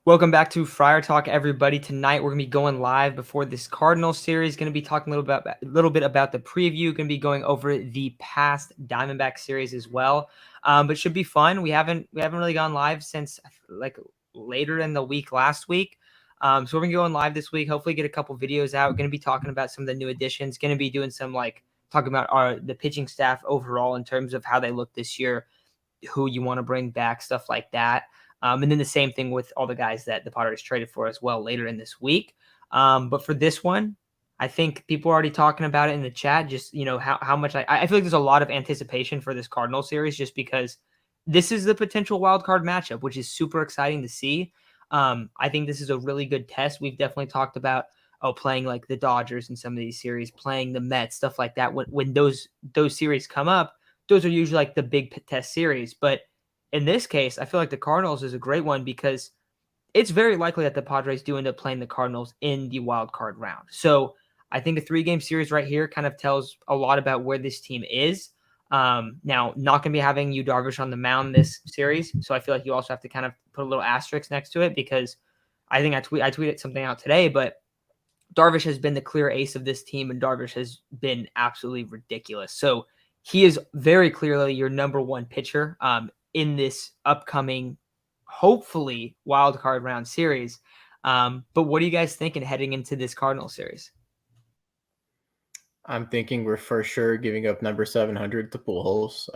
Welcome back to Friar Talk, everybody. Tonight we're gonna be going live before this Cardinals series. Going to be talking a little bit about the preview. Going to be going over the past Diamondback series as well. But should be fun. We haven't really gone live since like later in the week last week. So we're gonna go on live this week. Hopefully get a couple videos out. Going to be talking about some of the new additions. Going to be doing some talking about the pitching staff overall in terms of how they look this year, who you want to bring back, stuff like that. And then the same thing with all the guys that the Padres traded for as well later in this week. But for this one, I think people are already talking about it in the chat. Just how much I feel like there's a lot of anticipation for this Cardinal series, just because this is the potential wild card matchup, which is super exciting to see. I think this is a really good test. We've definitely talked about playing like the Dodgers in some of these series, playing the Mets, stuff like that. When those series come up, those are usually like the big test series. But in this case, I feel like the Cardinals is a great one because it's very likely that the Padres do end up playing the Cardinals in the wild card round. So I think a 3-game series right here kind of tells a lot about where this team is. Now, not going to be having Yu Darvish on the mound this series, so I feel like you also have to kind of put a little asterisk next to it because I think I tweeted something out today, but Darvish has been the clear ace of this team, and Darvish has been absolutely ridiculous. So he is very clearly your number one pitcher in this upcoming, hopefully, wild card round series. But what are you guys thinking heading into this Cardinal series? I'm thinking we're for sure giving up number 700 to Pujols.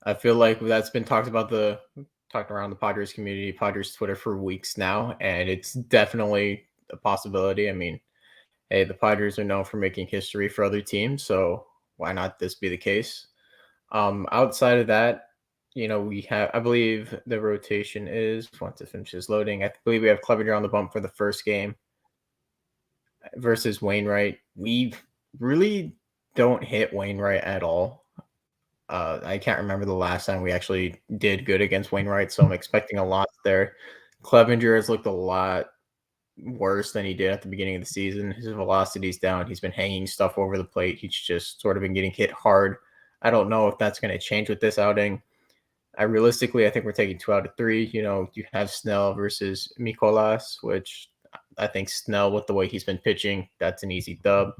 I feel like that's been talked around the Padres community, Padres Twitter for weeks now, and it's definitely a possibility. I mean, hey, the Padres are known for making history for other teams, so why not this be the case? Outside of that, we have, I believe the rotation is, once it finishes loading, I believe we have Clevenger on the bump for the first game versus Wainwright. We really don't hit Wainwright at all. I can't remember the last time we actually did good against Wainwright, so I'm expecting a lot there. Clevenger has looked a lot worse than he did at the beginning of the season. His velocity's down. He's been hanging stuff over the plate. He's just sort of been getting hit hard. I don't know if that's going to change with this outing. I think we're taking 2 out of 3. You have Snell versus Mikolas, which I think Snell, with the way he's been pitching, that's an easy dub.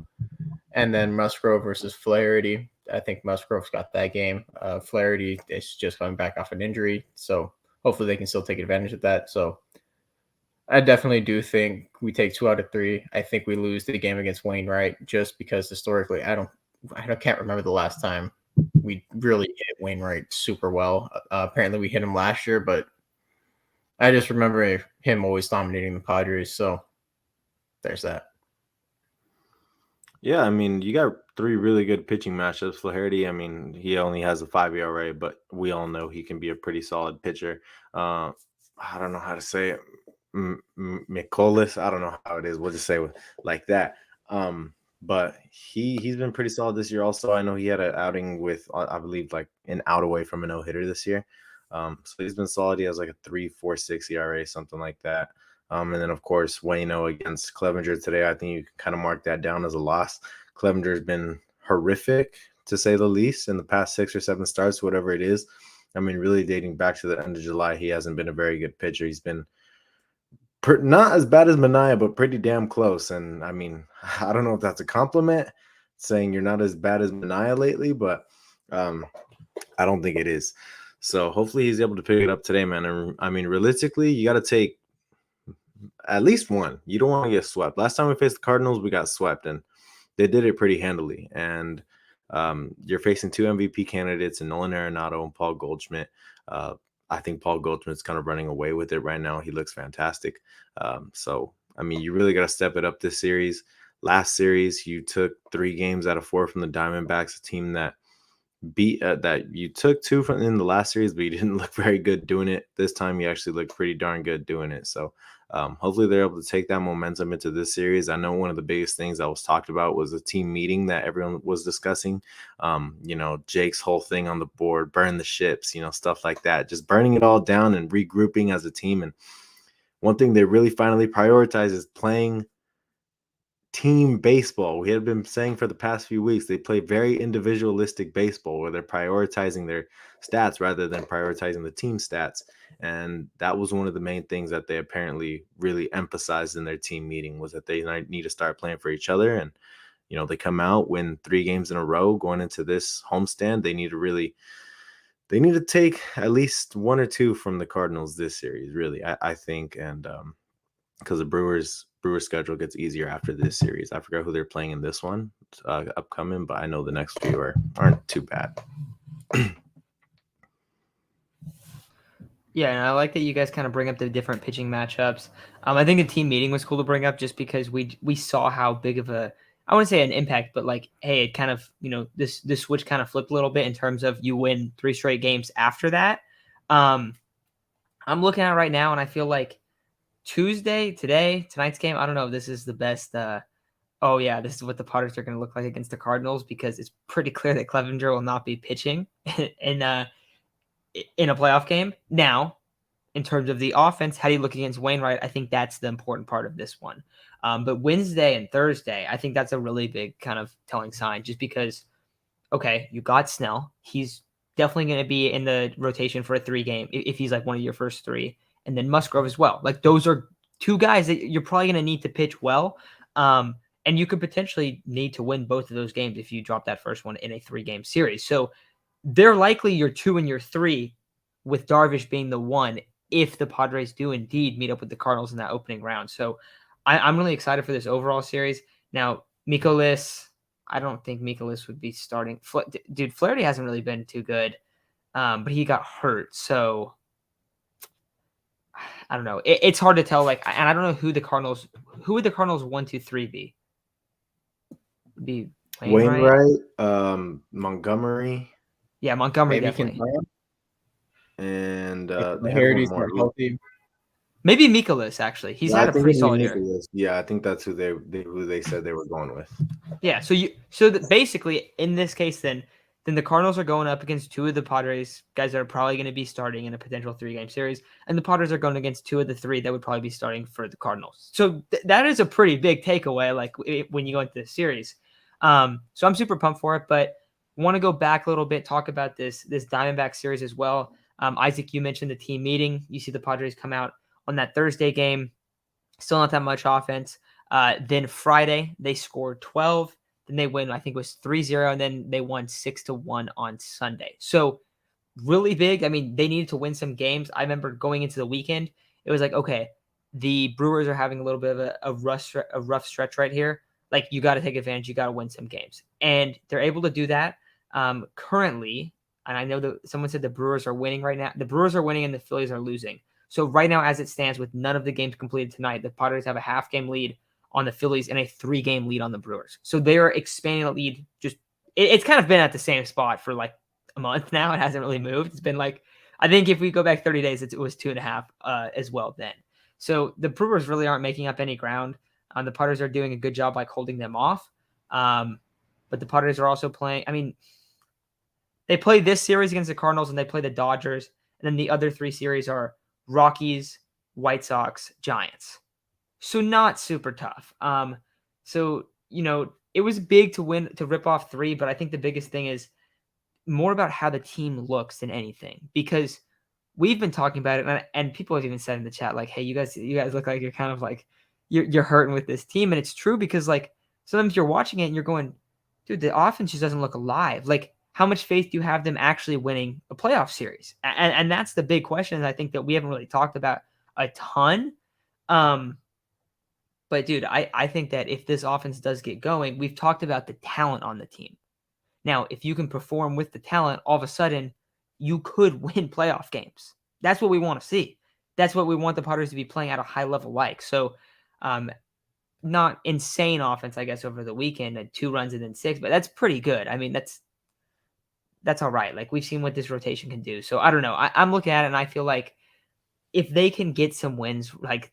And then Musgrove versus Flaherty. I think Musgrove's got that game. Flaherty is just coming back off an injury, so hopefully they can still take advantage of that. So I definitely do think we take 2 out of 3. I think we lose the game against Wainwright just because historically, I can't remember the last time we really hit Wainwright super well. Apparently we hit him last year, but I just remember him always dominating the Padres. So there's that. Yeah, I mean, you got 3 really good pitching matchups. Flaherty, I mean, he only has a 5 ERA, but we all know he can be a pretty solid pitcher. I don't know how to say it. Mikolas, I don't know how it is. We'll just say it like that. But he's been pretty solid this year. Also, I know he had an outing with, I believe, like an out away from a no-hitter this year. So he's been solid. He has like a 3.46 ERA, something like that. And then, of course, Waino against Clevenger today. I think you can kind of mark that down as a loss. Clevenger's been horrific, to say the least, in the past 6 or 7 starts, whatever it is. I mean, really dating back to the end of July, he hasn't been a very good pitcher. He's been not as bad as Manaea, but pretty damn close. And, I mean, I don't know if that's a compliment, saying you're not as bad as Manaea lately, but I don't think it is. So hopefully he's able to pick it up today, man. And, I mean, realistically, you got to take at least one. You don't want to get swept. Last time we faced the Cardinals, we got swept, and they did it pretty handily. And you're facing 2 MVP candidates in Nolan Arenado and Paul Goldschmidt. I think Paul Goldschmidt's kind of running away with it right now. He looks fantastic. So, I mean, you really got to step it up this series. Last series, you took 3 games out of 4 from the Diamondbacks, a team that beat that you took 2 from in the last series, but you didn't look very good doing it. This time you actually looked pretty darn good doing it. So hopefully they're able to take that momentum into this series. I know one of the biggest things that was talked about was a team meeting that everyone was discussing. Jake's whole thing on the board, burn the ships, stuff like that, just burning it all down and regrouping as a team. And one thing they really finally prioritize is playing team baseball. We had been saying for the past few weeks, they play very individualistic baseball where they're prioritizing their stats rather than prioritizing the team stats. And that was one of the main things that they apparently really emphasized in their team meeting, was that they need to start playing for each other. And, they come out, win 3 games in a row going into this homestand. They need to take at least 1 or 2 from the Cardinals this series, really, I think. And because the Brewers schedule gets easier after this series. I forgot who they're playing in this one upcoming, but I know the next few aren't too bad. Yeah, and I like that you guys kind of bring up the different pitching matchups. I think the team meeting was cool to bring up just because we saw how big of a, I wouldn't say an impact, but like, hey, it kind of, this switch kind of flipped a little bit in terms of you win 3 straight games after that. I'm looking at it right now, and I feel like tonight's game, I don't know if this is the best. Oh yeah, this is what the Padres are going to look like against the Cardinals, because it's pretty clear that Clevenger will not be pitching in a playoff game. Now, in terms of the offense, how do you look against Wainwright? I think that's the important part of this one. But Wednesday and Thursday, I think that's a really big kind of telling sign, just because, okay, you got Snell. He's definitely going to be in the rotation for a 3-game if he's like one of your first 3. And then Musgrove as well. Like, those are 2 guys that you're probably going to need to pitch well. And you could potentially need to win both of those games if you drop that first one in a 3-game series. So they're likely your 2 and your 3, with Darvish being the 1, if the Padres do indeed meet up with the Cardinals in that opening round. So I'm really excited for this overall series. Now, Mikolas, I don't think Mikolas would be starting. Dude, Flaherty hasn't really been too good, but he got hurt. So I don't know. It's hard to tell. Like, and I don't know who would the Cardinals 1, 2, 3 be? Be Wainwright, Montgomery. Yeah, Montgomery Maybe definitely. And Harry's not healthy. Maybe Mikolas, actually. He's had a pretty solid year. Yeah, I think that's who they said they were going with. Yeah, basically in this case then the Cardinals are going up against 2 of the Padres guys that are probably going to be starting in a potential 3-game series, and the Padres are going against 2 of the 3 that would probably be starting for the Cardinals. So that is a pretty big takeaway, like when you go into this series. So I'm super pumped for it, but want to go back a little bit, talk about this Diamondback series as well. Isaac, you mentioned the team meeting. You see the Padres come out on that Thursday game, still not that much offense. Then Friday, they scored 12. Then they win, I think it was 3-0, and then they won 6-1 on Sunday. So really big. I mean, they needed to win some games. I remember going into the weekend, it was like, okay, the Brewers are having a little bit of a rough stretch right here. Like, you got to take advantage. You got to win some games. And they're able to do that. Currently, and I know that someone said the Brewers are winning right now. The Brewers are winning and the Phillies are losing. So right now, as it stands, with none of the games completed tonight, the Padres have a half-game lead on the Phillies and a 3-game lead on the Brewers. So they're expanding the lead. It's kind of been at the same spot for like a month now. It hasn't really moved. It's been like, I think if we go back 30 days, it was 2.5 as well then. So the Brewers really aren't making up any ground. The Padres are doing a good job like holding them off. But the Padres are also playing. I mean, they play this series against the Cardinals and they play the Dodgers. And then the other 3 series are Rockies, White Sox, Giants. So not super tough. So, it was big to rip off 3, but I think the biggest thing is more about how the team looks than anything, because we've been talking about it, and people have even said in the chat, like, hey, you guys look like you're kind of like, you're hurting with this team. And it's true, because like sometimes you're watching it and you're going, dude, the offense just doesn't look alive. Like, how much faith do you have them actually winning a playoff series? And that's the big question, I think, that we haven't really talked about a ton. But dude, I think that if this offense does get going, we've talked about the talent on the team. Now, if you can perform with the talent, all of a sudden you could win playoff games. That's what we want to see. That's what we want the Padres to be playing at a high level like. So, not insane offense, I guess, over the weekend at 2 runs and then 6, but that's pretty good. I mean, that's all right. Like, we've seen what this rotation can do. So I don't know. I'm looking at it and I feel like if they can get some wins like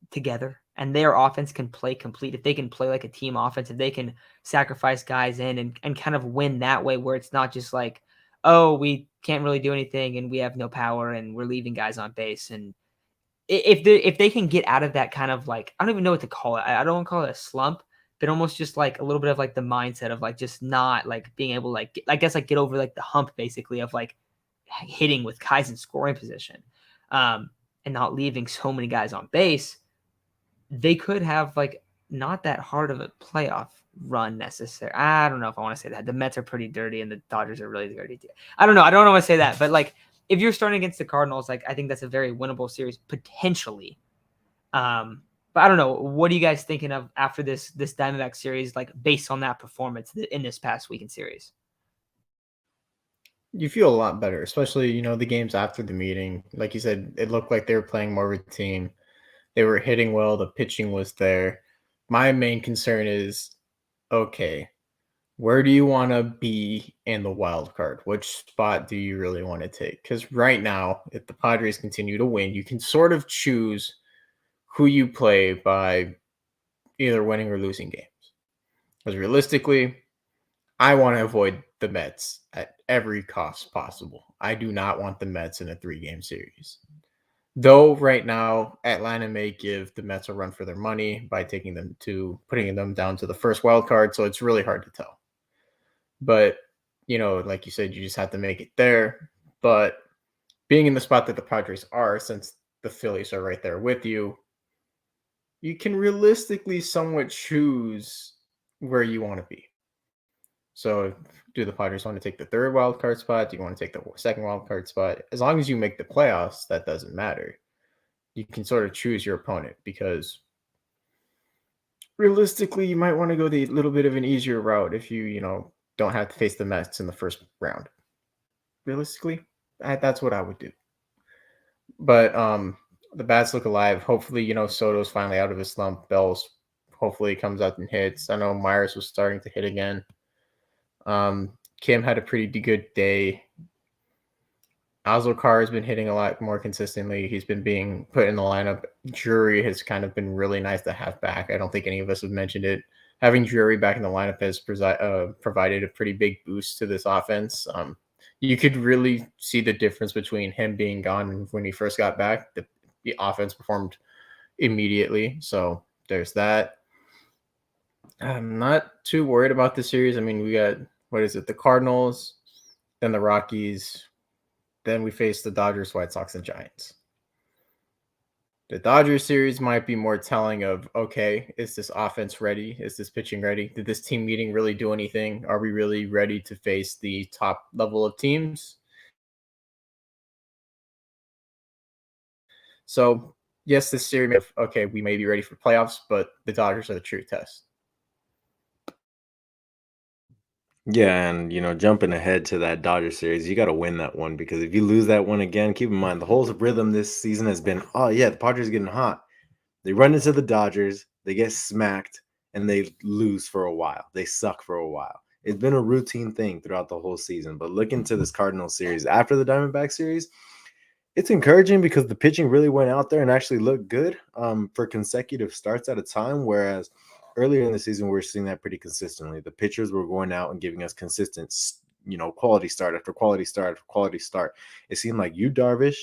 together and their offense can play complete, if they can play like a team offense, if they can sacrifice guys in and kind of win that way, where it's not just like, oh, we can't really do anything and we have no power and we're leaving guys on base. And if they can get out of that kind of like, I don't even know what to call it. I don't want to call it a slump, but almost just like a little bit of like the mindset of like just not like being able to like, I guess like get over like the hump basically of like hitting with guys in scoring position. and not leaving so many guys on base, they could have like not that hard of a playoff run necessary. I don't know if I want to say that. The Mets are pretty dirty and the Dodgers are really dirty too. I don't know. I don't want to say that, but like if you're starting against the Cardinals, like I think that's a very winnable series potentially. But I don't know. What are you guys thinking of after this Diamondback series, like based on that performance in this past weekend series? You feel a lot better, especially, the games after the meeting. Like you said, it looked like they were playing more of a team. They were hitting well, the pitching was there. My main concern is, okay, where do you want to be in the wild card? Which spot do you really want to take? Because right now, if the Padres continue to win, you can sort of choose who you play by either winning or losing games. Because realistically, I want to avoid the Mets at every cost possible. I do not want the Mets in a 3-game series. Though right now, Atlanta may give the Mets a run for their money by putting them down to the first wild card, so it's really hard to tell. But, like you said, you just have to make it there. But being in the spot that the Padres are, since the Phillies are right there with you, you can realistically somewhat choose where you want to be. So do the Padres want to take the third wild card spot? Do you want to take the second wild card spot? As long as you make the playoffs, that doesn't matter. You can sort of choose your opponent because realistically, you might want to go the little bit of an easier route if you don't have to face the Mets in the first round. Realistically, that's what I would do. But the bats look alive. Hopefully, Soto's finally out of his slump. Bells hopefully comes out and hits. I know Myers was starting to hit again. Kim had a pretty good day. Ozilcar has been hitting a lot more consistently. He's been being put in the lineup. Drury has kind of been really nice to have back. I don't think any of us have mentioned it. Having Drury back in the lineup has provided a pretty big boost to this offense. You could really see the difference between him being gone and when he first got back. The offense performed immediately. So there's that. I'm not too worried about the series. I mean, we got, the Cardinals, then the Rockies, then we face the Dodgers, White Sox, and Giants. The Dodgers series might be more telling of, okay, is this offense ready? Is this pitching ready? Did this team meeting really do anything? Are we really ready to face the top level of teams? So, yes, this series, okay, we may be ready for playoffs, but the Dodgers are the true test. Yeah, and jumping ahead to that Dodger series, you got to win that one because if you lose that one again, keep in mind the whole rhythm this season has been, oh yeah, the Padres are getting hot. They run into the Dodgers, they get smacked, and they lose for a while. They suck for a while. It's been a routine thing throughout the whole season. But look into this Cardinals series after the Diamondback series, it's encouraging because the pitching really went out there and actually looked good for consecutive starts at a time, whereas earlier in the season, we were seeing that pretty consistently. The pitchers were going out and giving us consistent, quality start after quality start after quality start. It seemed like you, Darvish,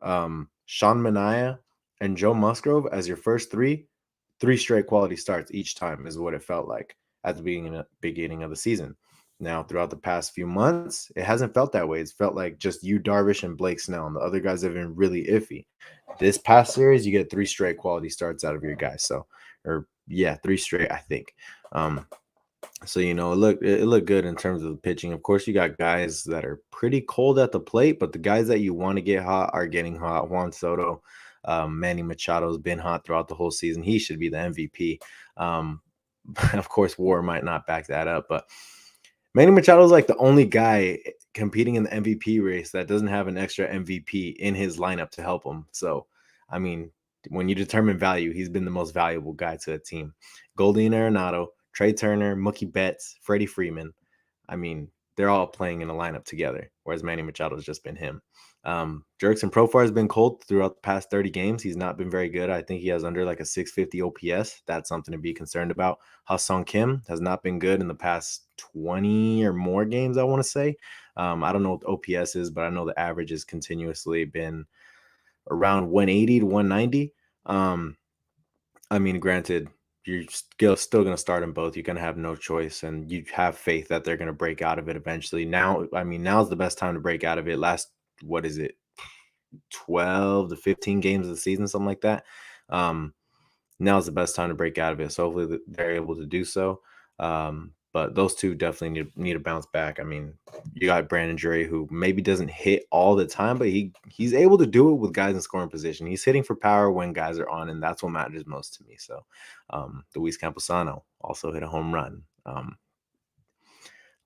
Sean Manaea, and Joe Musgrove as your first three straight quality starts each time is what it felt like at the beginning of the season. Now, throughout the past few months, it hasn't felt that way. It's felt like just you, Darvish, and Blake Snell, and the other guys have been really iffy. This past series, you get 3 straight quality starts out of your guys. So, 3 straight, I think. So it looked good in terms of the pitching. Of course, you got guys that are pretty cold at the plate, but the guys that you want to get hot are getting hot. Juan Soto, Manny Machado's been hot throughout the whole season. He should be the MVP. Of course, WAR might not back that up, but Manny Machado's like the only guy competing in the MVP race that doesn't have an extra MVP in his lineup to help him. So, I mean, when you determine value, he's been the most valuable guy to a team. Goldie Arenado, Trey Turner, Mookie Betts, Freddie Freeman. I mean, they're all playing in a lineup together, whereas Manny Machado's just been him. Jurickson Profar has been cold throughout the past 30 games. He's not been very good. I think he has under like a 650 OPS. That's something to be concerned about. Ha-Sung Kim has not been good in the past 20 or more games, I want to say. I don't know what OPS is, but I know the average has continuously been around 180 to 190. I mean, granted, you're still going to start them both. You're going to have no choice, and you have faith that they're going to break out of it eventually. Now's the best time to break out of it. 12 to 15 games of the season, something like that. Now's the best time to break out of it. So hopefully they're able to do so. But those two definitely need to bounce back. I mean, you got Brandon Drury, who maybe doesn't hit all the time, but he's able to do it with guys in scoring position. He's hitting for power when guys are on, and that's what matters most to me. So Luis Camposano also hit a home run. A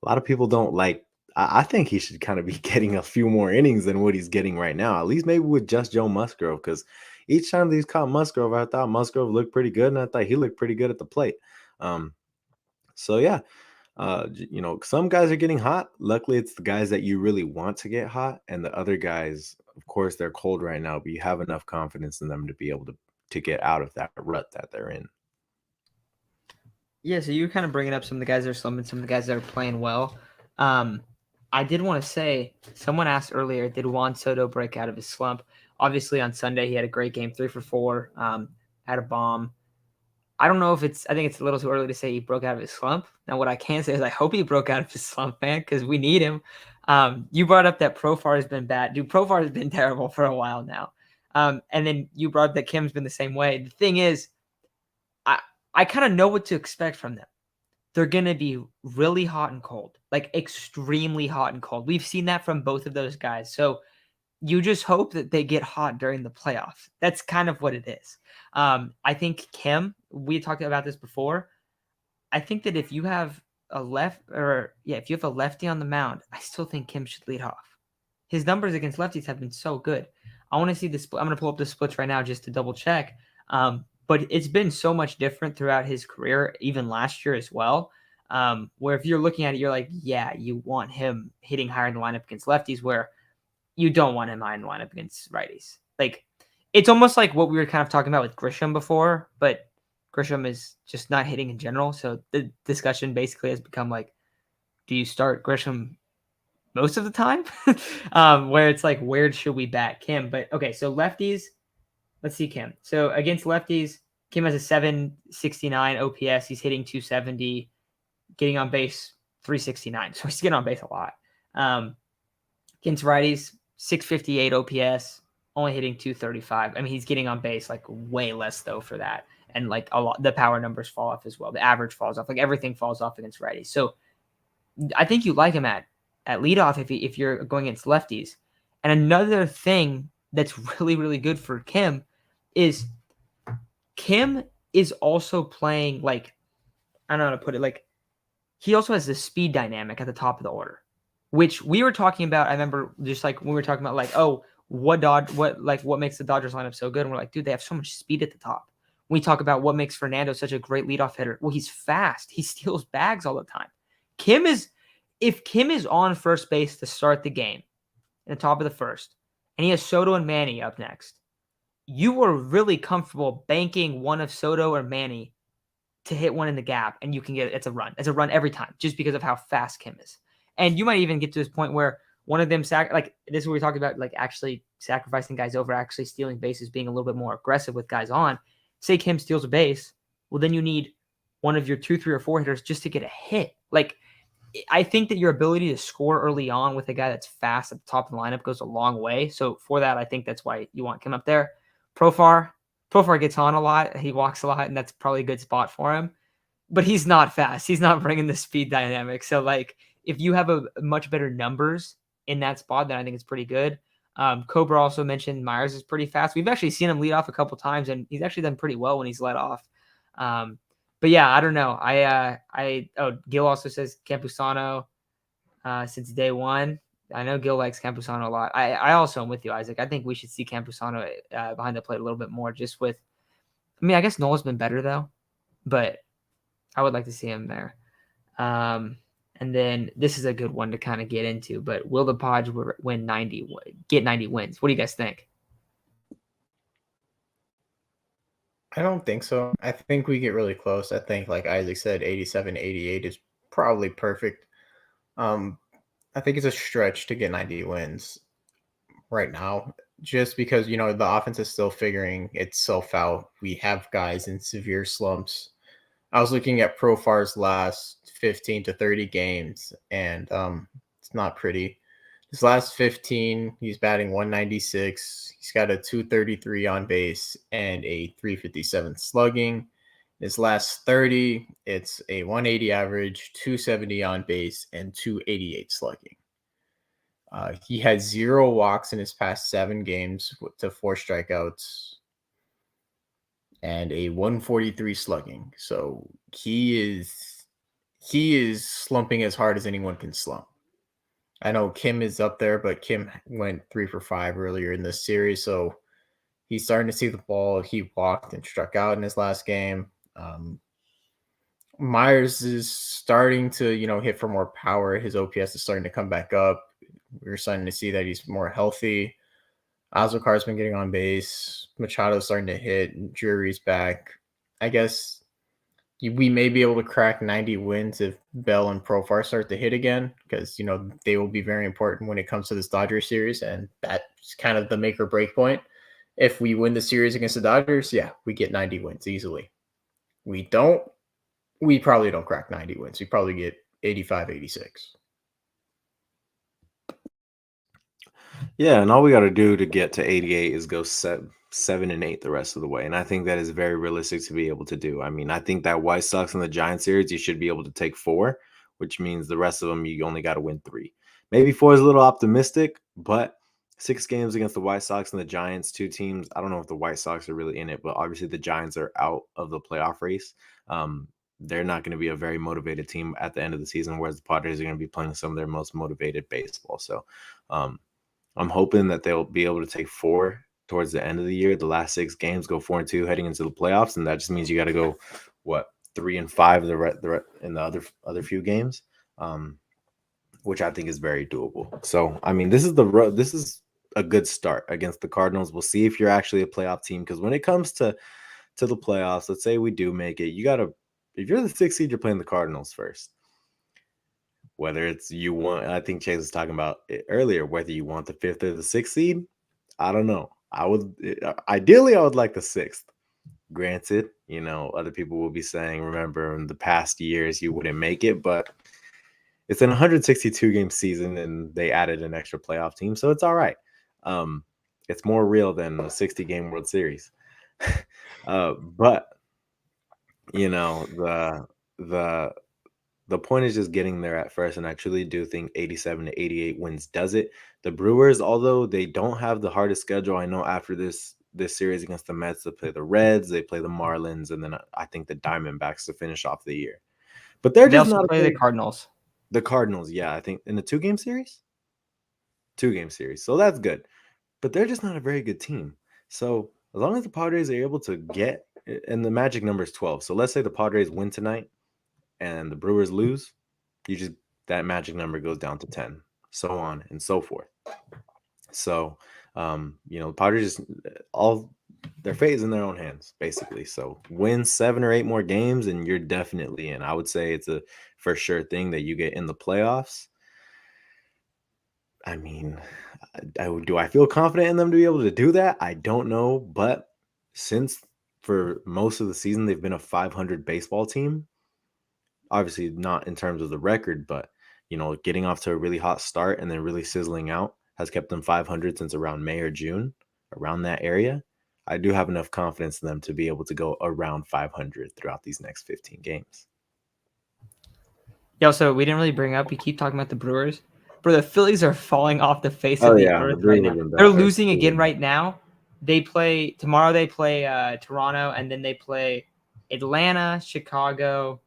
lot of people don't like. I think he should kind of be getting a few more innings than what he's getting right now. At least maybe with just Joe Musgrove, because each time that he's caught Musgrove, I thought Musgrove looked pretty good, and I thought he looked pretty good at the plate. So yeah, some guys are getting hot. Luckily, it's the guys that you really want to get hot, and the other guys, of course, they're cold right now, but you have enough confidence in them to be able to get out of that rut that they're in. Yeah, so you're kind of bringing up some of the guys that are slumping, some of the guys that are playing well. I did want to say, someone asked earlier, did Juan Soto break out of his slump? Obviously, on Sunday, he had a great game, 3 for 4, had a bomb. I don't know if I think it's a little too early to say he broke out of his slump. Now, what I can say is I hope he broke out of his slump, man, because we need him. You brought up that Profar has been bad. Dude, Profar has been terrible for a while now. And then you brought up that Kim's been the same way. The thing is, I kind of know what to expect from them. They're going to be really hot and cold, like extremely hot and cold. We've seen that from both of those guys. So you just hope that they get hot during the playoffs. That's kind of what it is. I think Kim, we talked about this before. I think that if you have a lefty on the mound, I still think Kim should lead off. His numbers against lefties have been so good. I want to see the split. I'm going to pull up the splits right now just to double check. But it's been so much different throughout his career, even last year as well. Where if you're looking at it, you're like, yeah, you want him hitting higher in the lineup against lefties, where you don't want him high in the lineup against righties. Like, it's almost like what we were kind of talking about with Grisham before, but Grisham is just not hitting in general. So the discussion basically has become like, do you start Grisham most of the time? Where it's like, where should we bat Kim? But okay, so lefties, let's see Kim. So against lefties, Kim has a 769 OPS. He's hitting 270, getting on base 369. So he's getting on base a lot. Against righties, 658 OPS, only hitting 235. I mean, he's getting on base like way less though for that. And like a lot, the power numbers fall off as well. The average falls off. Like everything falls off against righties. So I think you like him at leadoff if you're going against lefties. And another thing that's really, really good for Kim is also playing like, I don't know how to put it, like he also has the speed dynamic at the top of the order, which we were talking about. I remember just like when we were talking about like, oh, what makes the Dodgers lineup so good? And we're like, dude, they have so much speed at the top. We talk about what makes Fernando such a great leadoff hitter. Well, he's fast. He steals bags all the time. If Kim is on first base to start the game in the top of the first, and he has Soto and Manny up next, you are really comfortable banking one of Soto or Manny to hit one in the gap, and you can get it's a run. It's a run every time, just because of how fast Kim is. And you might even get to this point where one of them like this is what we're talking about, like actually sacrificing guys over actually stealing bases, being a little bit more aggressive with guys on. Say Kim steals a base, well then you need one of your 2, 3, or 4 hitters just to get a hit. Like I think that your ability to score early on with a guy that's fast at the top of the lineup goes a long way. So for that, I think that's why you want Kim up there. Profar gets on a lot. He walks a lot, and that's probably a good spot for him. But he's not fast. He's not bringing the speed dynamic. So, like, if you have a much better numbers in that spot, then I think it's pretty good. Cobra also mentioned Myers is pretty fast. We've actually seen him lead off a couple times, and he's actually done pretty well when he's let off. But yeah, I don't know. Gil also says Campusano since day one. I know Gil likes Campusano a lot. I also am with you, Isaac. I think we should see Campusano behind the plate a little bit more. I guess Noel's been better though, but I would like to see him there. And then this is a good one to kind of get into. But will the Padres get 90 wins? What do you guys think? I don't think so. I think we get really close. I think, like Isaac said, 87, 88 is probably perfect. I think it's a stretch to get 90 wins right now, just because, the offense is still figuring itself out. We have guys in severe slumps. I was looking at Profar's last 15 to 30 games, and it's not pretty. His last 15, he's batting 196. He's got a 233 on base and a 357 slugging. His last 30, it's a 180 average, 270 on base, and 288 slugging. He had 0 walks in his past 7 games to 4 strikeouts and a 143 slugging. So he is slumping as hard as anyone can slump. I know Kim is up there, but Kim went 3 for 5 earlier in this series, so he's starting to see the ball. He walked and struck out in his last game. Myers is starting to, hit for more power. His OPS is starting to come back up. We're starting to see that he's more healthy. Azokar's been getting on base. Machado's starting to hit. Drury's back. I guess we may be able to crack 90 wins if Bell and Profar start to hit again, because they will be very important when it comes to this Dodgers series, and that's kind of the make or break point. If we win the series against the Dodgers, yeah, we get 90 wins easily. We probably don't crack 90 wins. We probably get 85, 86. Yeah, and all we got to do to get to 88 is go 7-8 the rest of the way. And I think that is very realistic to be able to do. I mean, I think that White Sox and the Giants series, you should be able to take 4, which means the rest of them, you only got to win 3. Maybe 4 is a little optimistic, but 6 games against the White Sox and the Giants, 2 teams. I don't know if the White Sox are really in it, but obviously the Giants are out of the playoff race. They're not going to be a very motivated team at the end of the season, whereas the Padres are going to be playing some of their most motivated baseball. So I'm hoping that they'll be able to take 4 towards the end of the year. The last 6 games go 4-2 heading into the playoffs, and that just means you got to go 3-5 in the other few games, which I think is very doable. So I mean, this is a good start against the Cardinals. We'll see if you're actually a playoff team, because when it comes to the playoffs, let's say we do make it, if you're the 6th seed, you're playing the Cardinals first. Whether it's I think Chase was talking about it earlier, whether you want the 5th or the 6th seed, I don't know. Ideally, I would like the 6th. Granted, other people will be saying, remember, in the past years, you wouldn't make it, but it's an 162 game season and they added an extra playoff team, so it's all right. It's more real than a 60 game World Series. But the point is just getting there at first, and I truly do think 87 to 88 wins does it. The Brewers, although they don't have the hardest schedule, I know after this series against the Mets, they play the Reds, they play the Marlins, and then I think the Diamondbacks to finish off the year. But they're just not play the Cardinals. The Cardinals, yeah, I think in the 2-game series? 2-game series. So that's good. But they're just not a very good team. So as long as the Padres are able to get, and the magic number is 12. So let's say the Padres win tonight and the Brewers lose, that magic number goes down to 10, so on and so forth. So, the Padres, all their fate is in their own hands, basically. So win 7 or 8 more games and you're definitely in. I would say it's a for sure thing that you get in the playoffs. I mean, do I feel confident in them to be able to do that? I don't know. But since for most of the season, they've been a 500 baseball team, obviously not in terms of the record, but, getting off to a really hot start and then really sizzling out has kept them 500 since around May or June, around that area. I do have enough confidence in them to be able to go around 500 throughout these next 15 games. Yeah, so we didn't really bring up, we keep talking about the Brewers, but the Phillies are falling off the face of the earth right now. They're losing again right now. Tomorrow they play Toronto, and then they play Atlanta, Chicago.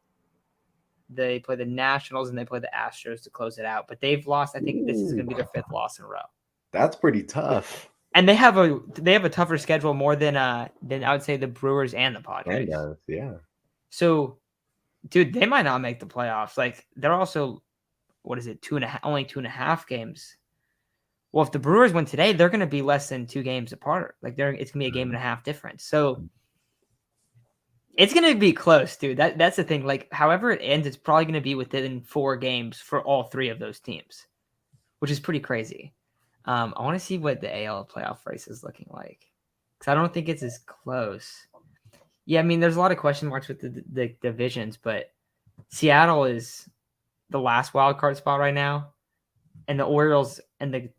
They play the Nationals, and they play the Astros to close it out. But they've lost, I think this is going to be their 5th loss in a row. That's pretty tough. And they have a tougher schedule more than I would say the Brewers and the Padres. Yeah. So, dude, they might not make the playoffs. Like, they're also, only 2.5 games. Well, if the Brewers win today, they're going to be less than 2 games apart. Like, it's going to be a 1.5 difference. So it's going to be close, dude. That's the thing. Like, however it ends, it's probably going to be within 4 games for all 3 of those teams, which is pretty crazy. I want to see what the AL playoff race is looking like, because I don't think it's as close. Yeah, I mean, there's a lot of question marks with the divisions, but Seattle is the last wild card spot right now. and the Orioles and the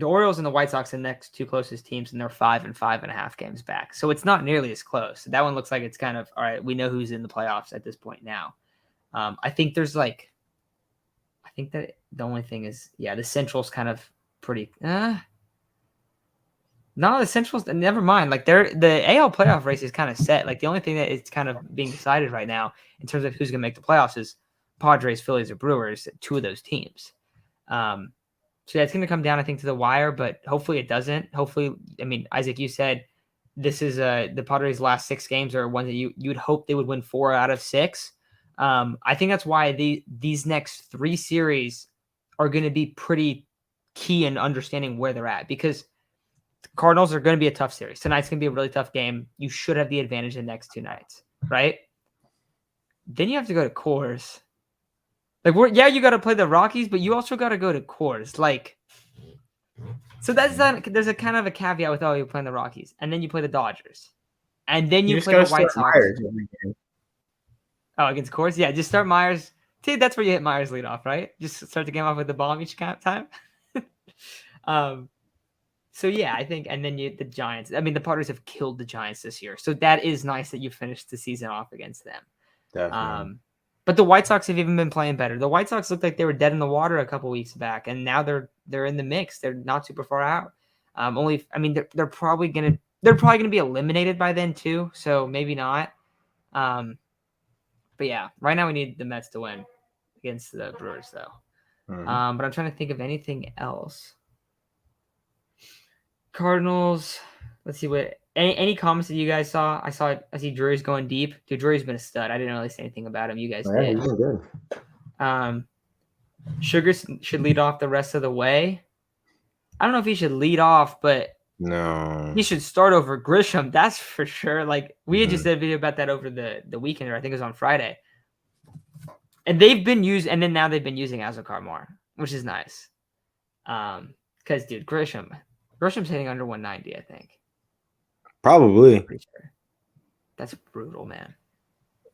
Orioles and the White Sox are the next two closest teams, and they're 5 and 5.5 games back. So it's not nearly as close. That one looks like it's kind of all right. We know who's in the playoffs at this point now. I think there's I think that the only thing is, the Central's kind of pretty. No, the Central's never mind. Like the AL playoff race is kind of set. Like the only thing that is kind of being decided right now in terms of who's going to make the playoffs is Padres, Phillies, or Brewers. Two of those teams. So it's going to come down, I think, to the wire, but hopefully it doesn't. Hopefully, I mean, Isaac, you said this is the Padres' last 6 games are ones that you would hope they would win 4 out of 6. I think that's why these next 3 series are going to be pretty key in understanding where they're at, because the Cardinals are going to be a tough series. Tonight's going to be a really tough game. You should have the advantage the next 2 nights, right? Then you have to go to Coors. Like, you got to play the Rockies, but you also got to go to Coors. Like, so there's a kind of a caveat with, you're playing the Rockies, and then you play the Dodgers, and then you play the White Sox. Oh, against Coors? Yeah, just start Myers. See, that's where you hit Myers lead off, right? Just start the game off with the bomb each time. So yeah, I think, and then the Giants. I mean, the Padres have killed the Giants this year, so that is nice that you finished the season off against them. Definitely. But the White Sox have even been playing better. The White Sox looked like they were dead in the water a couple weeks back, and now they're in the mix. They're not super far out. They're probably gonna be eliminated by then too. So maybe not. But yeah, right now we need the Mets to win against the Brewers, though. Mm-hmm. But I'm trying to think of anything else. Cardinals. Let's see what any comments that you guys saw. I see Drury's going deep. Dude, Drury's been a stud. I didn't really say anything about him. You guys did. He's been good. Sugar should lead off the rest of the way. I don't know if he should lead off, but no, he should start over Grisham. That's for sure. Like we had just did a video about that over the weekend, or I think it was on Friday. And now they've been using Azokar more, which is nice. Because dude, Grisham's hitting under 190, I think. Probably. Pretty sure. That's brutal, man.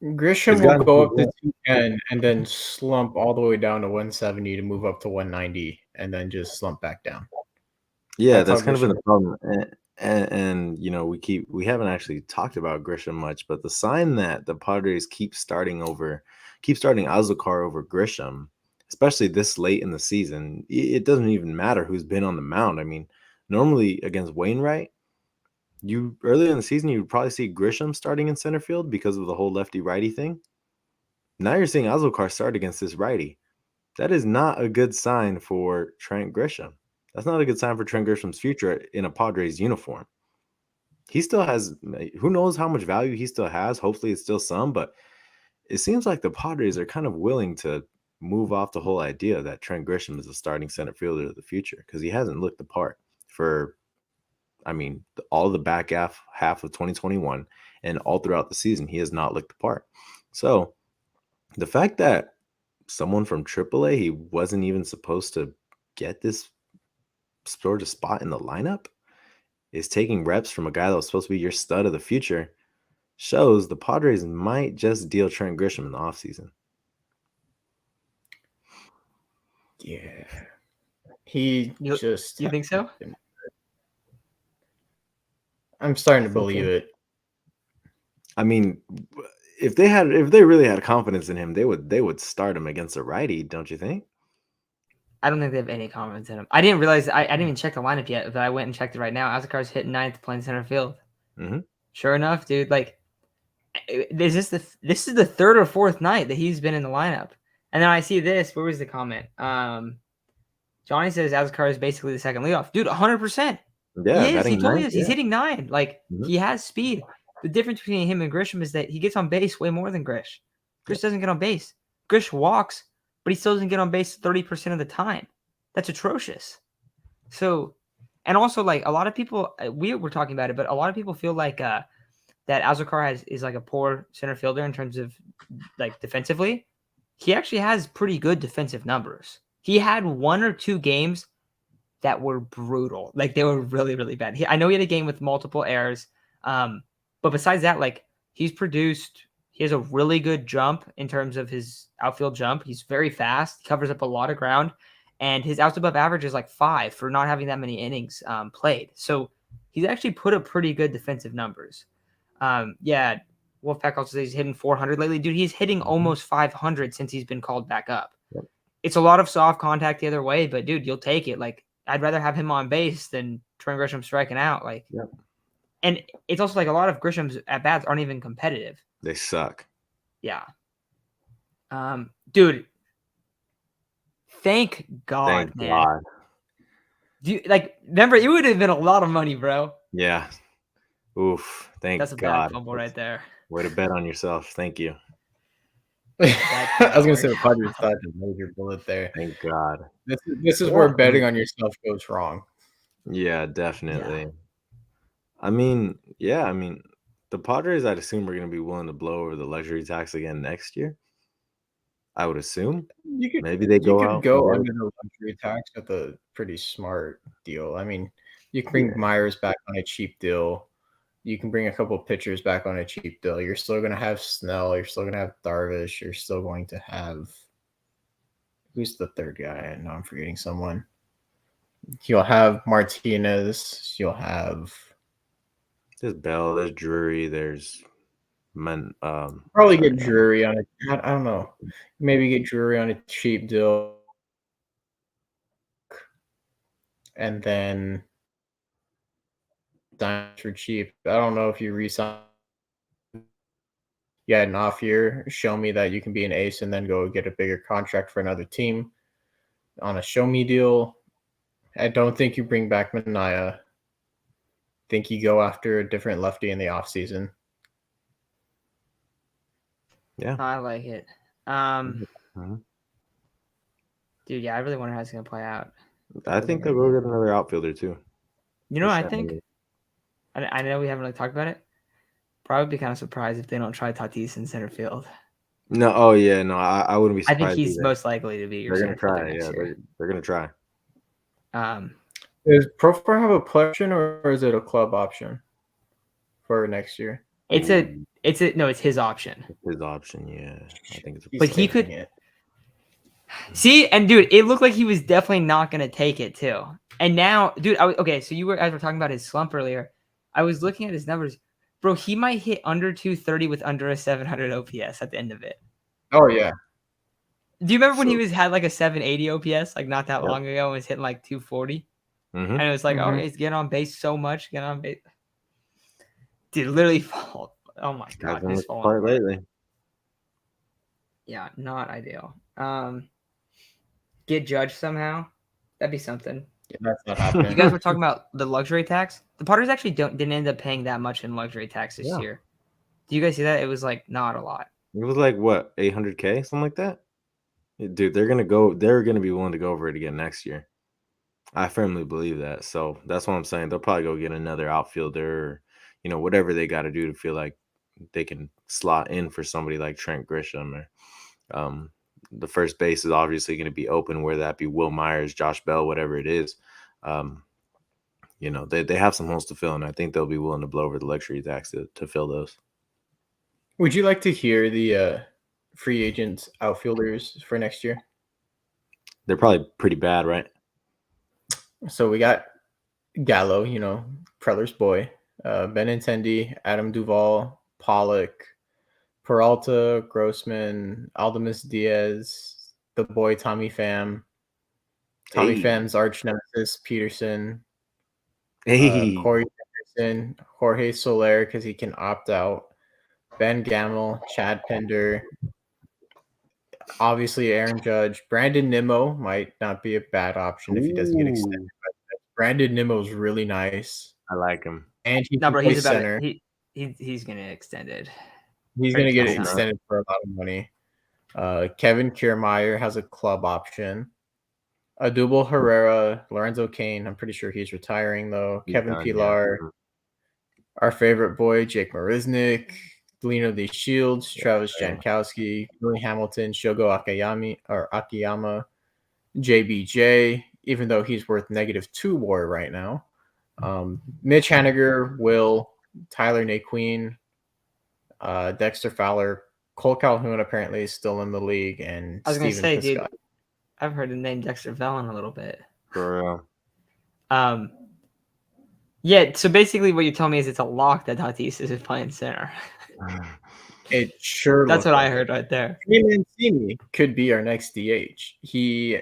Grisham will go up to 210 and then slump all the way down to 170 to move up to 190 and then just slump back down. Yeah, that's kind of been the problem. And we haven't actually talked about Grisham much, but the sign that the Padres keep starting Azokar over Grisham, especially this late in the season, it doesn't even matter who's been on the mound. I mean, normally against Wainwright, earlier in the season, you would probably see Grisham starting in center field because of the whole lefty-righty thing. Now you're seeing Azokar start against this righty. That is not a good sign for Trent Grisham. That's not a good sign for Trent Grisham's future in a Padres uniform. He still has, who knows how much value he still has. Hopefully it's still some, but it seems like the Padres are kind of willing to move off the whole idea that Trent Grisham is a starting center fielder of the future, because he hasn't looked the part for, all the back half of 2021 and all throughout the season. He has not looked the part. So the fact that someone from AAA, he wasn't even supposed to get this sort of spot in the lineup, is taking reps from a guy that was supposed to be your stud of the future, shows the Padres might just deal Trent Grisham in the offseason. Yeah. You think so? I'm starting to believe it. I mean, if they really had confidence in him, they would start him against a righty, don't you think? I don't think they have any confidence in him. I didn't realize I didn't even check the lineup yet, but I went and checked it right now. Azokar's hitting 9th, playing center field. Mm-hmm. Sure enough, dude. Like, this is the 3rd or 4th night that he's been in the lineup, and then I see this. Where was the comment? Johnny says Azokar is basically the second leadoff, dude. 100%. Yeah, he is. He totally is. Yeah. He's hitting 9. Like he has speed. The difference between him and Grisham is that he gets on base way more than Grish. Grish doesn't get on base. Grish walks, but he still doesn't get on base 30% of the time. That's atrocious. So, and also like a lot of people, we were talking about it, but a lot of people feel like that Azokar is like a poor center fielder in terms of like defensively. He actually has pretty good defensive numbers. He had 1 or 2 games that were brutal. Like they were really, really bad. I know he had a game with multiple errors. But besides that, like he has a really good jump in terms of his outfield jump. He's very fast. He covers up a lot of ground. and his outs above average is like 5 for not having that many innings played. So he's actually put up pretty good defensive numbers. Yeah, Wolfpack also says he's hitting 400 lately. Dude, he's hitting almost 500 since he's been called back up. Yep. It's a lot of soft contact the other way, but dude, you'll take it. Like, I'd rather have him on base than Trent Grisham striking out. Like, Yep. And it's also like a lot of Grisham's at bats aren't even competitive. They suck. Yeah. Dude, thank God, Thank man. God. Remember, it would have been a lot of money, bro. Yeah. Oof. Thank That's a God. bad fumble right there. Way to bet on yourself. Thank you. I was gonna say the Padres dodged a major bullet there. Thank God. This is where betting on yourself goes wrong. Yeah, definitely. I mean, the Padres, I'd assume, are going to be willing to blow over the luxury tax again next year. I would assume. Maybe they go out. Go under the luxury tax with a pretty smart deal. I mean, you can bring Myers back on a cheap deal. You can bring a couple of pitchers back on a cheap deal. You're still going to have Snell. You're still going to have Darvish. You're still going to have – who's the third guy? I know I'm forgetting someone. You'll have Martinez. You'll have – there's Bell. There's Drury. There's probably get Drury on a – I don't know. Maybe get Drury on a cheap deal. And then – for cheap. I don't know if you resign. You had an off year. Show me that you can be an ace and then go get a bigger contract for another team on a show me deal. I don't think you bring back Manaea. Think you go after a different lefty in the offseason. Yeah. I like it. Dude, yeah, I really wonder how it's going to play out. I think they'll go get another outfielder too. You know what I think? I know we haven't really talked about it. Probably be kind of surprised if they don't try Tatis in center field. No, oh yeah, no, I wouldn't be surprised. I think he's most likely to be your They're center gonna try, fielder next year. They're gonna try. Does Profar have a player option or is it a club option for next year? It's his option. His option, yeah. I think it's. But he could. See, and dude, it looked like he was definitely not gonna take it too. And now, dude, okay. So you guys were talking about his slump earlier. I was looking at his numbers. Bro, he might hit under 230 with under a 700 OPS at the end of it. Oh, yeah. Do you remember when he had like a 780 OPS, like not that long ago, and was hitting like 240? Mm-hmm. And it was like, oh, he's getting on base so much. Get on base. Dude, literally fall. Oh, my God. He's falling apart lately. Yeah, not ideal. Get judged somehow. That'd be something. Yeah, that's not happening. You guys were talking about the luxury tax. The Padres actually didn't end up paying that much in luxury tax this year. Do you guys see that? It was like not a lot. It was like what, 800K, something like that. Dude, they're gonna be willing to go over it again next year. I firmly believe that. So that's what I'm saying. They'll probably go get another outfielder, or, whatever they got to do to feel like they can slot in for somebody like Trent Grisham. Or the first base is obviously going to be open, whether that be Will Myers, Josh Bell, whatever it is. They have some holes to fill, and I think they'll be willing to blow over the luxury tax to fill those. Would you like to hear the free agents outfielders for next year? They're probably pretty bad, right? So we got Gallo, Preller's boy, Benintendi, Adam Duvall, Pollock, Peralta, Grossman, Aldamus Diaz, the boy Tommy Pham, Pham's arch nemesis Peterson, Corey Anderson, Jorge Soler because he can opt out, Ben Gamel, Chad Pender, obviously Aaron Judge, Brandon Nimmo might not be a bad option if he doesn't get extended. Brandon Nimmo's really nice. I like him. And he's center. He's gonna get extended. He's gonna get extended for a lot of money. Kevin Kiermaier has a club option. Adubel Herrera, Lorenzo Cain. I'm pretty sure he's retiring though. Kevin Pillar, our favorite boy Jake Marisnick, Lino D. Shields, Travis Jankowski, Billy Hamilton, Shogo Akiyama, JBJ. Even though he's worth -2 WAR right now. Mitch Haniger, Will, Tyler Naquin, Dexter Fowler, Cole Calhoun apparently is still in the league, and I was going to say, dude, I've heard the name Dexter Vellon a little bit. For real. Yeah, so basically what you're telling me is it's a lock that Tatis is playing center. It sure That's looks what I like heard it. right there. Mancini could be our next DH. He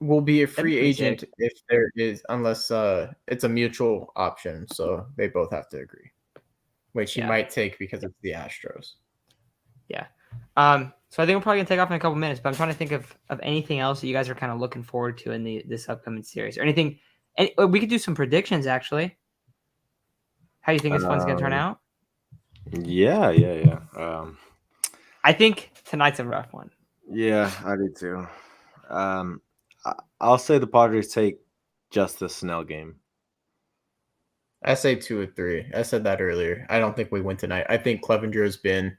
will be a That'd free be pretty agent sick. if there is, unless it's a mutual option. So they both have to agree, which he Yeah. might take because it's the Astros. Yeah. So I think we're probably gonna take off in a couple minutes, but I'm trying to think of anything else that you guys are kind of looking forward to in this upcoming series, or anything. And we could do some predictions actually. How do you think this one's gonna turn out? Yeah. I think tonight's a rough one. Yeah, I do too. I'll say the Padres take just the Snell game. I say 2 or 3. I said that earlier. I don't think we win tonight. I think Clevenger has been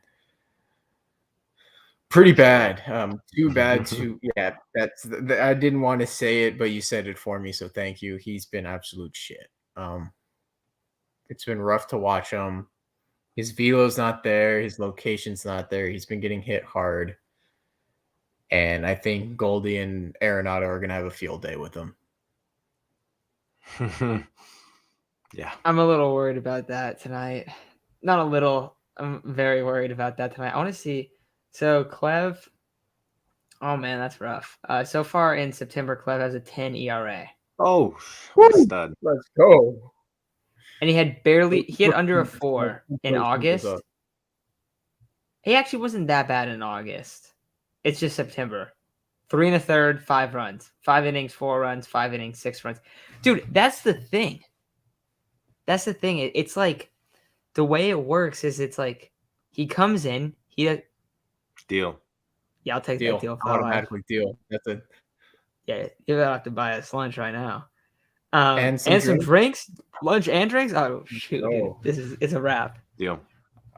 pretty bad. Too bad to I didn't want to say it, but you said it for me, so thank you. He's been absolute shit. It's been rough to watch him. His velo's not there, his location's not there. He's been getting hit hard. And I think Goldie and Arenado are gonna have a field day with him. Yeah. I'm a little worried about that tonight. Not a little. I'm very worried about that tonight. I want to see. So Clev. Oh man, that's rough. So far in September, Clev has a 10 ERA, Oh, what a stud. Let's go. and he had under a 4 in August. He actually wasn't that bad in August. It's just September. 3 1/3, 5 runs, 5 innings, 4 runs, 5 innings, 6 runs. Dude, that's the thing. That's the thing. It's like the way it works is it's like he comes in, Deal. yeah, I'll take Deal. that deal for life. Automatically deal. That's it. Yeah, you're gonna have to buy us lunch right now. And some drinks, lunch and drinks. Oh shoot, Oh. dude, it's a wrap. Deal.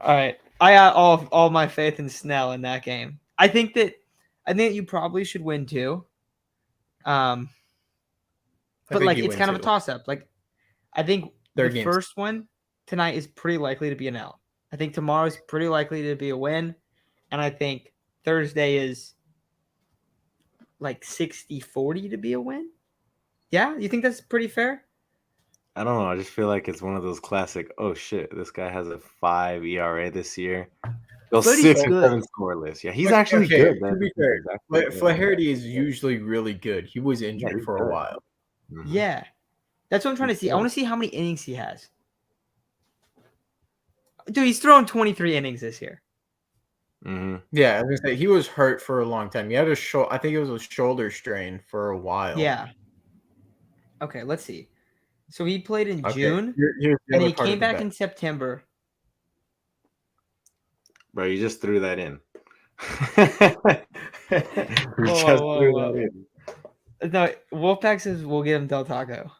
All right, I got all my faith in Snell in that game. I think that you probably should win too. But like it's kind of a toss up. Like I think the first one tonight is pretty likely to be an L. I think tomorrow's pretty likely to be a win, and I think Thursday is like 60-40 to be a win. Yeah, you think that's pretty fair? I don't know. I just feel like it's one of those classic. Oh shit! This guy has a 5 ERA this year. Those 6 and 7 scoreless. Yeah, he's actually good. To be fair, Flaherty is usually really good. He was injured for a while. Mm-hmm. Yeah, that's what I'm trying to see. I want to see how many innings he has. Dude, he's thrown 23 innings this year. Mm-hmm. Yeah, I was gonna say he was hurt for a long time. He had I think it was a shoulder strain for a while. Yeah. Okay, let's see. So he played in June, here's and he came back in September. Bro, you just threw that in. Whoa. No, Wolfpack says we'll give him Del Taco.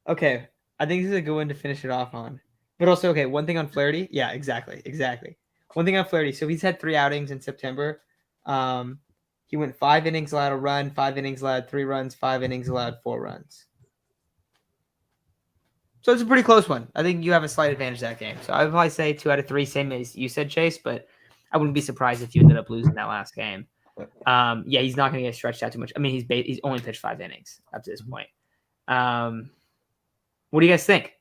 Okay, I think this is a good one to finish it off on. But also, okay, one thing on Flaherty. Yeah, exactly. One thing on Flaherty. So he's had 3 outings in September. He went 5 innings, allowed a run, 5 innings, allowed 3 runs, 5 innings, allowed 4 runs. So it's a pretty close one. I think you have a slight advantage that game. So I would probably say 2 out of 3, same as you said, Chase, but I wouldn't be surprised if you ended up losing that last game. Yeah, he's not going to get stretched out too much. I mean, he's only pitched 5 innings up to this point. What do you guys think?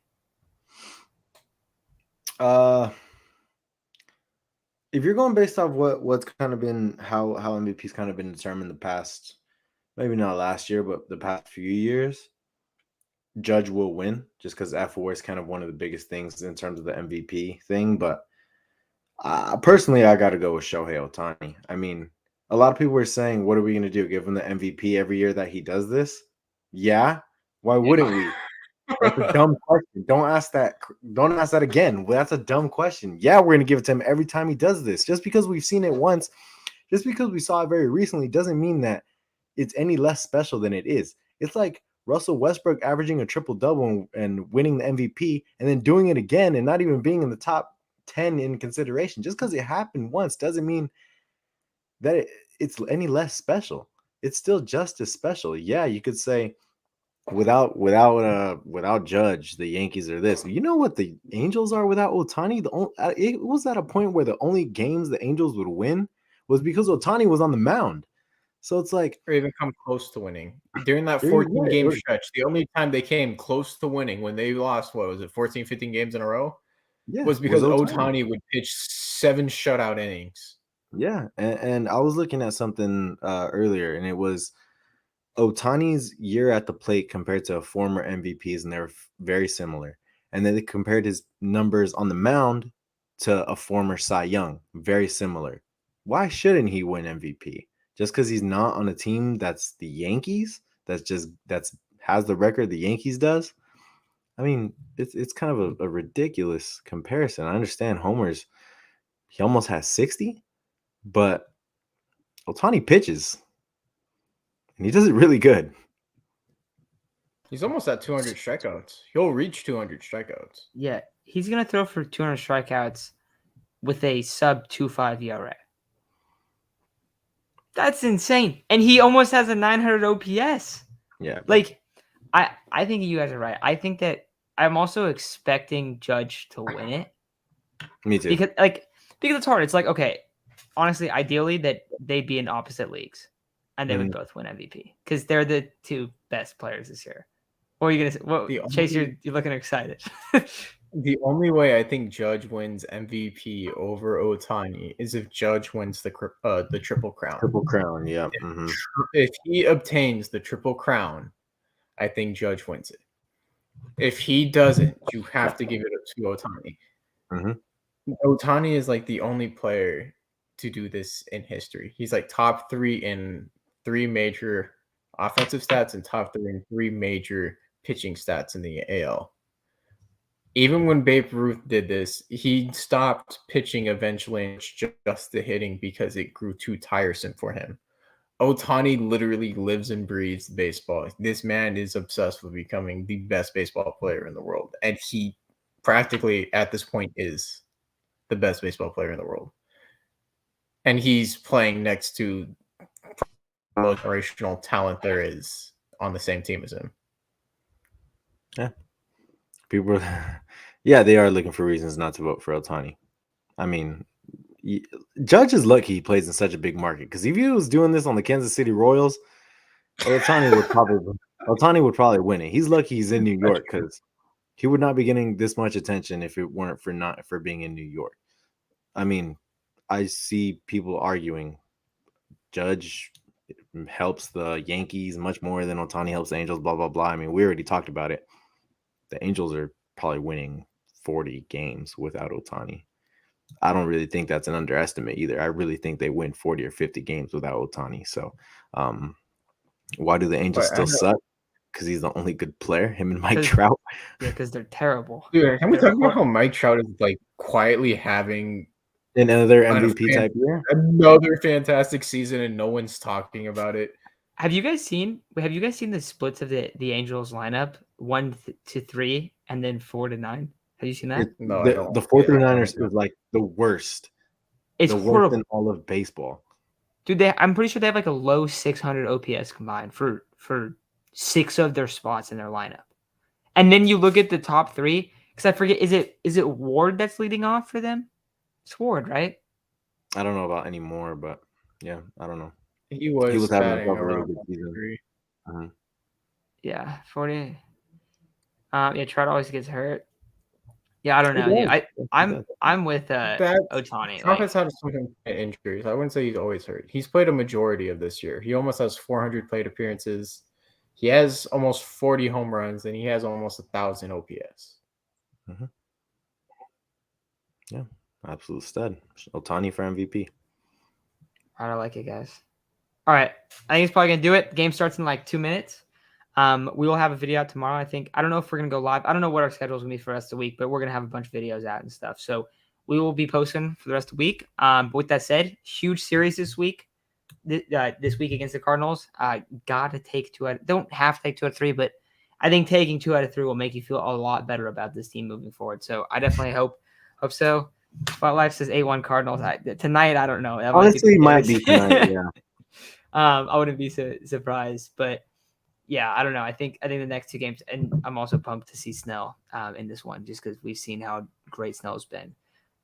If you're going based off what's kind of been how MVP's kind of been determined the past, maybe not last year, but the past few years, Judge will win just because F4 is kind of one of the biggest things in terms of the MVP thing. But personally, I got to go with Shohei Ohtani. I mean, a lot of people were saying, what are we going to do? Give him the MVP every year that he does this? Yeah. Why wouldn't we? That's a dumb question. Don't ask that. Don't ask that again. Well, that's a dumb question. Yeah, we're going to give it to him every time he does this. Just because we've seen it once, just because we saw it very recently, doesn't mean that it's any less special than it is. It's like Russell Westbrook averaging a triple-double and winning the MVP and then doing it again and not even being in the top 10 in consideration. Just because it happened once doesn't mean that it's any less special. It's still just as special. Yeah, you could say without Judge, the Yankees are this. You know what the Angels are without Ohtani? It was at a point where the only games the Angels would win was because Ohtani was on the mound. So it's like, or even come close to winning. During that During- 14-game stretch, the only time they came close to winning when they lost, what was it, 14, 15 games in a row, yeah, was because Ohtani would pitch 7 shutout innings. Yeah, and I was looking at something earlier, and it was Otani's year at the plate compared to a former MVPs, and they're very similar. And then they compared his numbers on the mound to a former Cy Young, very similar. Why shouldn't he win MVP? Just because he's not on a team that's the Yankees, that's has the record the Yankees does? I mean, it's kind of a ridiculous comparison. I understand Homer's, he almost has 60, but Ohtani pitches, and he does it really good. He's almost at 200 strikeouts. He'll reach 200 strikeouts. Yeah, he's gonna throw for 200 strikeouts with a sub 2.5 ERA. That's insane, and he almost has a 900 OPS. Yeah, Like, I think you guys are right. I think that I'm also expecting Judge to win it me too. because it's hard. It's like, okay, honestly, ideally that they'd be in opposite leagues and they would both win MVP because they're the two best players this year. What are you gonna say? Well, Chase, you're looking excited. The only way I think Judge wins MVP over Ohtani is if Judge wins the Triple Crown. Triple Crown, yeah. If he obtains the Triple Crown, I think Judge wins it. If he doesn't, you have to give it up to Ohtani. Ohtani is like the only player to do this in history. He's like top 3 in 3 major offensive stats and top 3 in 3 major pitching stats in the AL. Even when Babe Ruth did this, he stopped pitching eventually just the hitting because it grew too tiresome for him. Ohtani literally lives and breathes baseball. This man is obsessed with becoming the best baseball player in the world. And he practically, at this point, is the best baseball player in the world. And he's playing next to the most generational talent there is on the same team as him. Yeah. People, yeah, they are looking for reasons not to vote for Ohtani. I mean, Judge is lucky he plays in such a big market, because if he was doing this on the Kansas City Royals, Ohtani would probably win it. He's lucky he's in New York, because he would not be getting this much attention if it weren't for being in New York. I mean, I see people arguing Judge helps the Yankees much more than Ohtani helps the Angels, blah, blah, blah. I mean, we already talked about it. The Angels are probably winning 40 games without Ohtani. I don't really think that's an underestimate either. I really think they win 40 or 50 games without Ohtani. So why do the Angels still suck? Because he's the only good player, him and Mike Trout. Yeah, because they're terrible. Dude, can we talk about how Mike Trout is like quietly having another MVP type year? Another fantastic season, and no one's talking about it. Have you guys seen the splits of the Angels lineup 1 to 3 and then 4 to 9? Have you seen that? No, the, I don't. The 4 through 9ers is like the worst. It's the horrible worst in all of baseball. Dude, I'm pretty sure they have like a low 600 OPS combined for 6 of their spots in their lineup. And then you look at the top 3, because I forget, is it Ward that's leading off for them? It's Ward, right? I don't know about anymore, but yeah, I don't know. He was having a really good season. Yeah, 40. Yeah, Trout always gets hurt. Yeah, I don't know. Yeah, I'm with Ohtani. Trout has had some injuries. I wouldn't say he's always hurt. He's played a majority of this year. He almost has 400 plate appearances. He has almost 40 home runs, and he has almost 1,000 OPS. Yeah, absolute stud. Ohtani for MVP. I like it, guys. All right, I think it's probably gonna do it. The game starts in like 2 minutes. We will have a video out tomorrow. I think. I don't know if we're gonna go live. I don't know what our schedule is gonna be for the rest of the week, but we're gonna have a bunch of videos out and stuff. So we will be posting for the rest of the week. But with that said, huge series this week. This week against the Cardinals. Gotta take 2 out. Don't have to take 2 out of 3, but I think taking 2 out of 3 will make you feel a lot better about this team moving forward. So I definitely hope so. Spotlight says 8-1 Cardinals. Tonight, I don't know. Honestly, might be tonight. Yeah. I wouldn't be so surprised, but yeah, I don't know. I think the next 2 games, and I'm also pumped to see Snell in this one, just because we've seen how great Snell's been.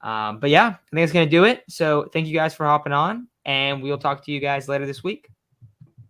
But yeah, I think it's gonna do it. So thank you guys for hopping on, and we'll talk to you guys later this week.